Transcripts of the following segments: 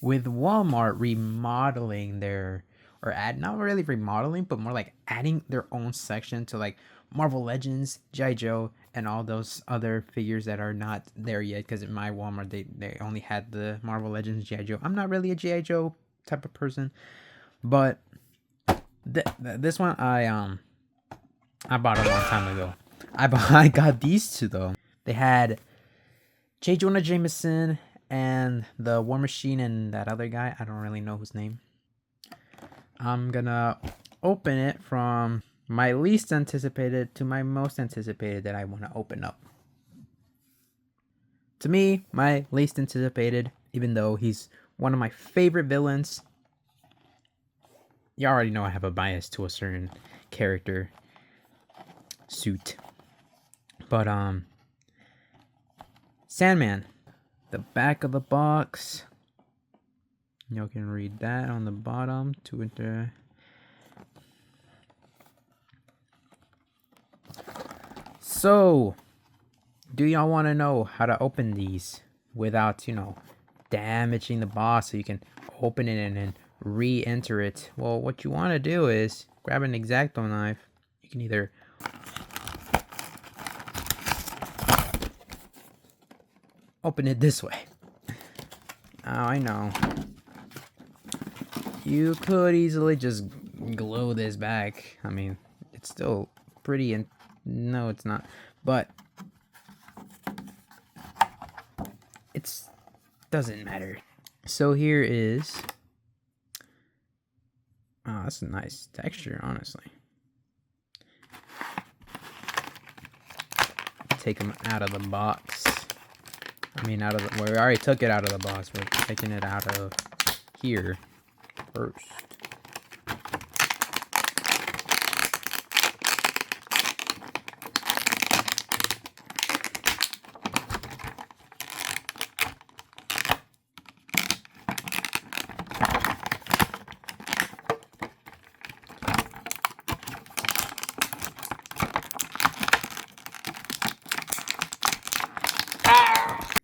with Walmart remodeling their, or add, not really remodeling, but more like adding their own section to like Marvel Legends, G.I. Joe, and all those other figures that are not there yet. Because in my Walmart, they only had the Marvel Legends, G.I. Joe. I'm not really a G.I. Joe type of person, but this one I bought a long time ago. I got these two though. They had J. Jonah Jameson and the War Machine and that other guy. I don't really know his name. I'm gonna open it from my least anticipated to my most anticipated that I want to open up. To me, my least anticipated, even though he's one of my favorite villains. You already know I have a bias to a certain character suit. But Sandman. The back of the box. You can read that on the bottom to enter. So, do y'all want to know how to open these without, damaging the box so you can open it and then re-enter it? Well, what you want to do is grab an X-Acto knife. You can either open it this way. Oh, I know. You could easily just glue this back. I mean, it's still pretty, and no, it's not. But it's doesn't matter. So here is. Oh, that's a nice texture, honestly. Take them out of the box. I mean, out of the, well, we already took it out of the box. We're taking it out of here first.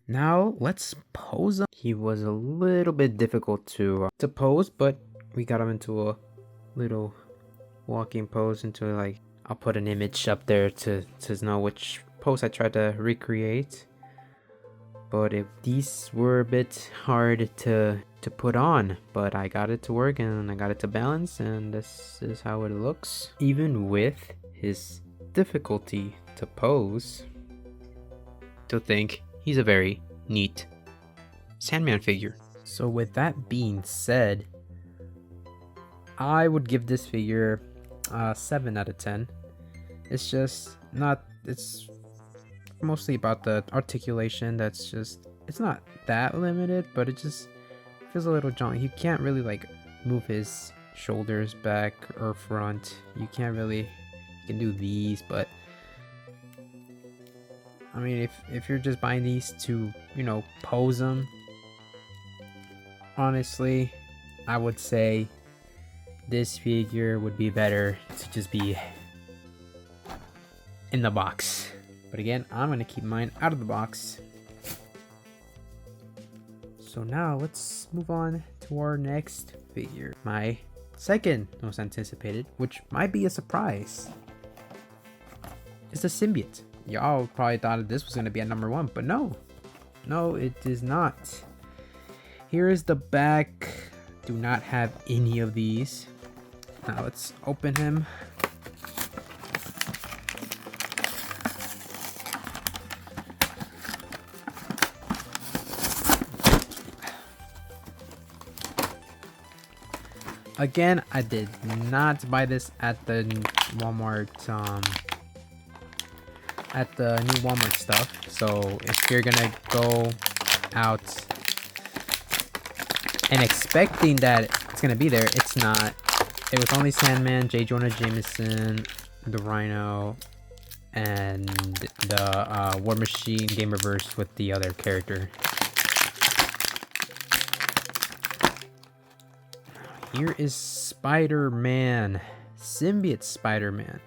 Now let's pose him. He was a little bit difficult to pose, but we got him into a little walking pose. Into like, I'll put an image up there to know which pose I tried to recreate. But these were a bit hard to put on, but I got it to work and I got it to balance, and this is how it looks. Even with his difficulty to pose, to think he's a very neat Sandman figure. So with that being said, I would give this figure 7 out of 10. It's just not, it's mostly about the articulation. That's just, it's not that limited, but it just feels a little jaunty. You can't really like move his shoulders back or front. You can't really, you can do these, but I mean, if you're just buying these to, pose them, honestly, I would say this figure would be better to just be in the box. But again, I'm going to keep mine out of the box. So now let's move on to our next figure. My second most anticipated, which might be a surprise, is the Symbiote. Y'all probably thought this was going to be at number 1, but no, it is not. Here is the back. Do not have any of these. Now let's open him. Again, I did not buy this at the Walmart, at the new Walmart stuff. So if you're gonna go out and expecting that it's gonna be there, it's not. It was only Sandman, J. Jonah Jameson, the Rhino, and the War Machine Game Reverse with the other character. Here is Spider-Man, Symbiote Spider-Man.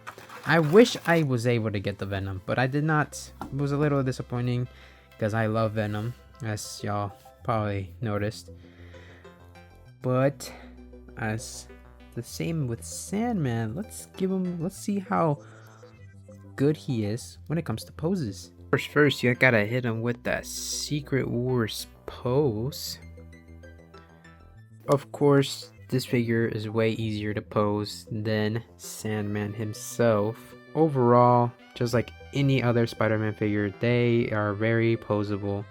I wish I was able to get the Venom, but I did not. It was a little disappointing because I love Venom, as y'all probably noticed. But as the same with Sandman, let's see how good he is when it comes to poses. First, you gotta hit him with that Secret Wars pose. Of course, this figure is way easier to pose than Sandman himself. Overall, just like any other Spider-Man figure, they are very poseable,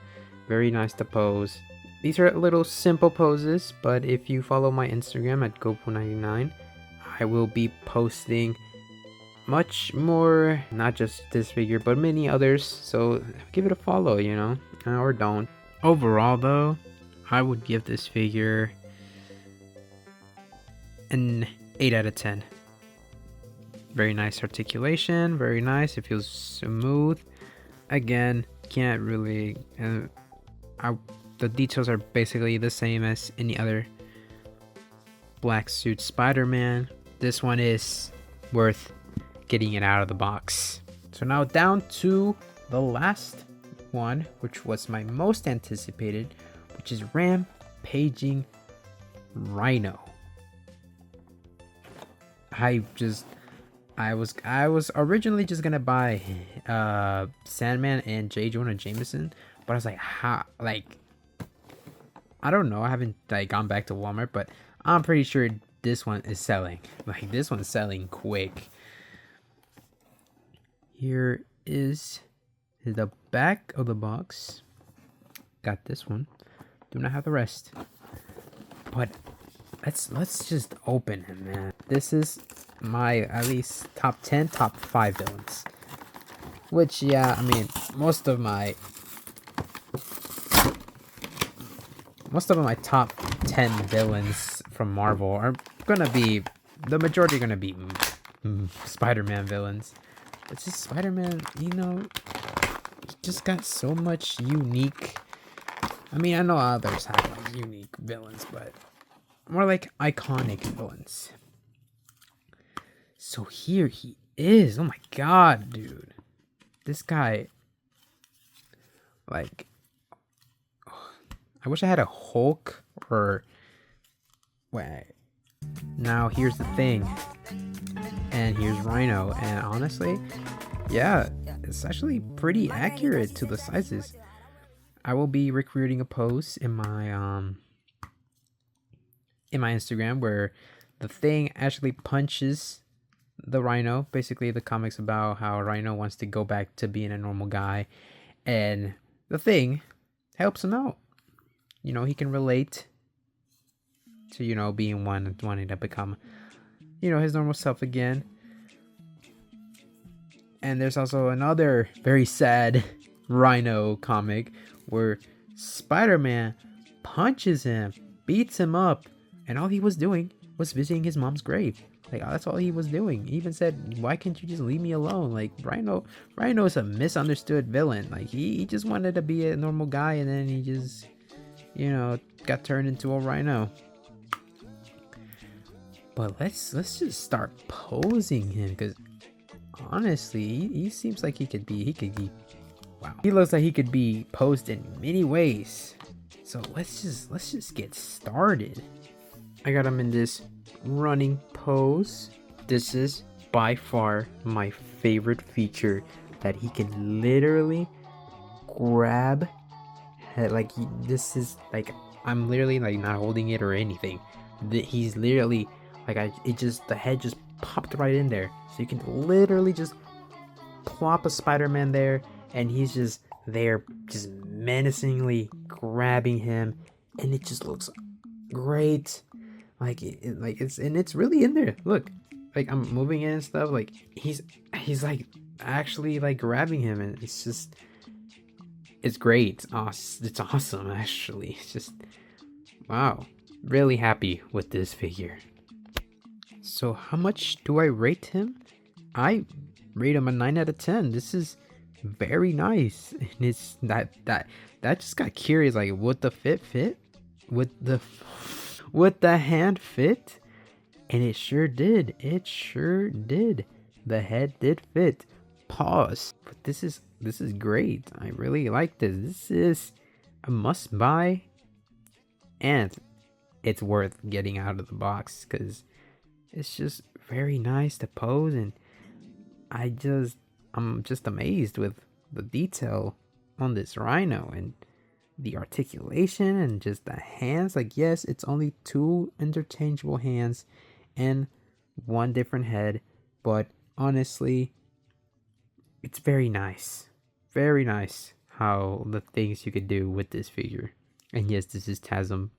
very nice to pose. These are little simple poses, but if you follow my Instagram at GoPo99, I will be posting much more, not just this figure, but many others, so give it a follow, you know, or don't. Overall though, I would give this figure an 8 out of 10. Very nice articulation, very nice, it feels smooth. Again, can't really, the details are basically the same as any other black suit Spider-Man. This one is worth getting it out of the box. So now down to the last one, which was my most anticipated, which is Rampaging Rhino. I was originally just gonna buy Sandman and J. Jonah Jameson, but I was like, I don't know, I haven't gone back to Walmart, but I'm pretty sure this one is selling. Like, this one's selling quick. Here is the back of the box. Got this one. Do not have the rest. But let's just open him, man. This is my at least top 10, top 5 villains. Which, yeah, I mean, most of my top 10 villains from Marvel are gonna be, the majority are gonna be Spider-Man villains. It's just Spider-Man, you know, he just got so much unique. I mean, I know others have like unique villains, but more like iconic villains. So here he is. Oh my god, dude. This guy, like, I wish I had a Hulk or wait. Now here's the thing. And here's Rhino, and honestly, yeah, it's actually pretty accurate to the sizes. I will be recreating a post in my Instagram where the Thing actually punches the Rhino. Basically, the comics about how Rhino wants to go back to being a normal guy, and the Thing helps him out. You know, he can relate to, you know, being wanting to become, you know, his normal self again. And there's also another very sad Rhino comic where Spider-Man punches him, beats him up, and all he was doing was visiting his mom's grave. Like, that's all he was doing. He even said, why can't you just leave me alone? Like, Rhino is a misunderstood villain. Like, he just wanted to be a normal guy, and then he just, you know, got turned into a Rhino. But let's just start posing him, because honestly, he seems like he could be wow. He looks like he could be posed in many ways. So let's just get started. I got him in this running pose. This is by far my favorite feature, that he can literally grab, like, this is like, I'm literally like not holding it or anything. He's literally like, the head just popped right in there, so you can literally just plop a Spider-Man there, and he's just there, just menacingly grabbing him, and it just looks great. Like, it's really in there. Look, like, I'm moving it and stuff. Like, he's like actually like grabbing him, and it's great. It's awesome, actually. It's just, wow, really happy with this figure. So how much do I rate him? I rate him a 9 out of 10. This is very nice. And it's that just got curious, like, would the fit? Would the hand fit? And it sure did. The head did fit. Pause. But this is great. I really like this. This is a must buy. And it's worth getting out of the box because it's just very nice to pose, and I'm just amazed with the detail on this Rhino and the articulation and just the hands. Like, yes, it's only two interchangeable hands and one different head, but honestly, it's very nice. Very nice how the things you could do with this figure. And yes, this is TASM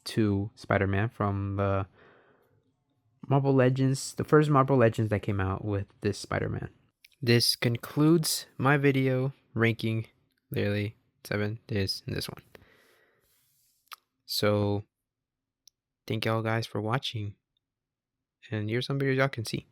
2 Spider-Man from the Marvel Legends, the first Marvel Legends that came out with this Spider-Man. This concludes my video ranking literally 7 days in this one. So thank y'all guys for watching, and here's some videos y'all can see.